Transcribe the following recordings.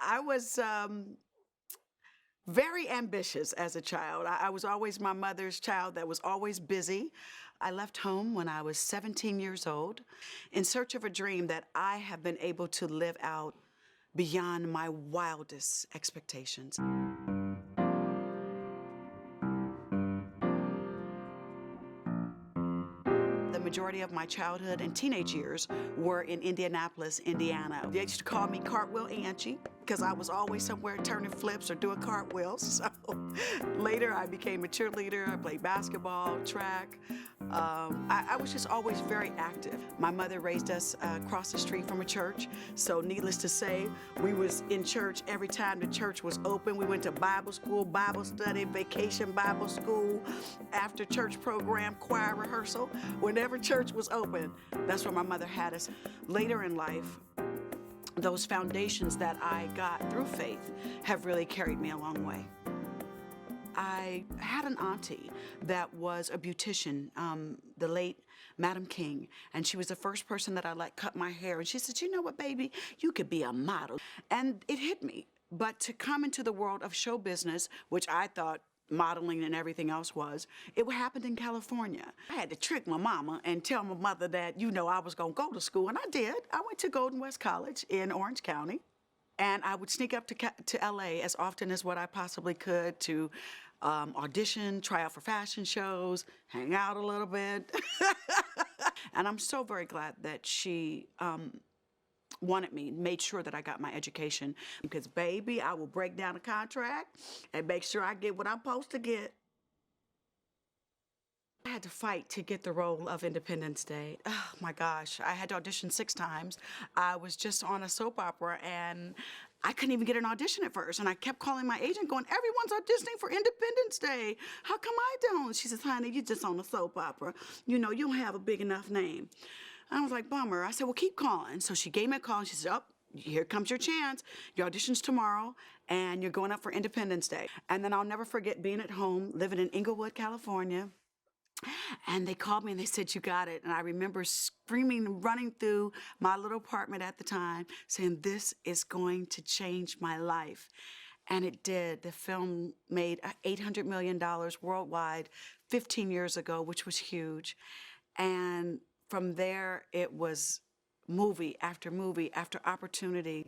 I was very ambitious as a child. I was always my mother's child that was always busy. I left home when I was 17 years old in search of a dream that I have been able to live out beyond my wildest expectations. The majority of my childhood and teenage years were in Indianapolis, Indiana. They used to call me Cartwheel Angie because I was always somewhere turning flips or doing cartwheels. So later I became a cheerleader. I played basketball, track. I was just always very active. My mother raised us across the street from a church. So needless to say, we was in church every time the church was open. We went to Bible school, Bible study, vacation Bible school, after church program, choir rehearsal. Whenever church was open, that's where my mother had us. Later in life, those foundations that I got through faith have really carried me a long way. I had an auntie that was a beautician, the late Madam King, and she was the first person that I let cut my hair. And she said, you know what, baby, you could be a model. And it hit me. But to come into the world of show business, which I thought modeling and everything else was, it happened in California. I had to trick my mama and tell my mother that, you know, I was gonna go to school, and I did. I went to Golden West College in Orange County, and I would sneak up to LA as often as what I possibly could to audition, try out for fashion shows, hang out a little bit. And I'm so very glad that she wanted me, made sure that I got my education, because baby, I will break down a contract and make sure I get what I'm supposed to get. I had to fight to get the role of Independence Day. Oh my gosh, I had to audition 6 times. I was just on a soap opera and I couldn't even get an audition at first. And I kept calling my agent going, everyone's auditioning for Independence Day. How come I don't? She says, honey, you're just on a soap opera. You know, you don't have a big enough name. I was like, bummer. I said, well, keep calling. So she gave me a call and she said, oh, here comes your chance. Your audition's tomorrow and you're going up for Independence Day. And then I'll never forget being at home, living in Inglewood, California. And they called me and they said, you got it. And I remember screaming and running through my little apartment at the time saying, this is going to change my life. And it did. The film made $800 million worldwide 15 years ago, which was huge. And from there, it was movie after movie after opportunity.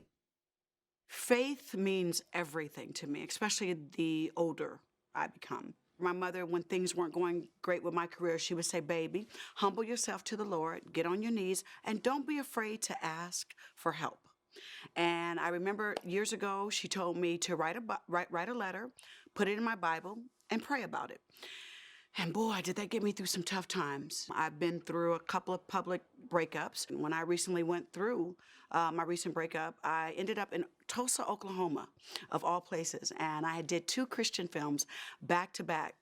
Faith means everything to me, especially the older I become. My mother, when things weren't going great with my career, she would say, baby, humble yourself to the Lord, get on your knees, and don't be afraid to ask for help. And I remember years ago, she told me to write a letter, put it in my Bible, and pray about it. And boy, did that get me through some tough times. I've been through a couple of public breakups. And when I recently went through my recent breakup, I ended up in Tulsa, Oklahoma, of all places. And I did 2 Christian films back to back.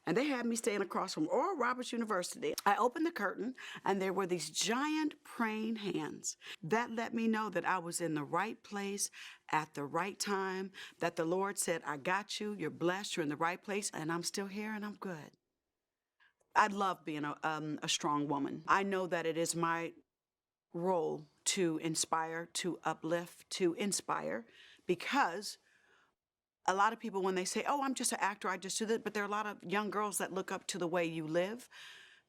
And they had me staying across from Oral Roberts University. I opened the curtain, and there were these giant praying hands that let me know that I was in the right place at the right time, that the Lord said, I got you, you're blessed, you're in the right place, and I'm still here and I'm good. I love being a strong woman. I know that it is my role to inspire, to uplift, to inspire, because a lot of people, when they say, oh, I'm just an actor, I just do that, but there are a lot of young girls that look up to the way you live,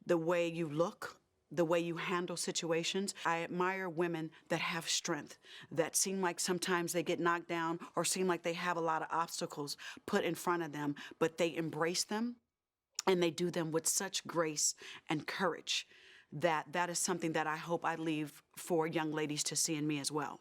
the way you look, the way you handle situations. I admire women that have strength, that seem like sometimes they get knocked down or seem like they have a lot of obstacles put in front of them, but they embrace them. And they do them with such grace and courage that is something that I hope I leave for young ladies to see in me as well.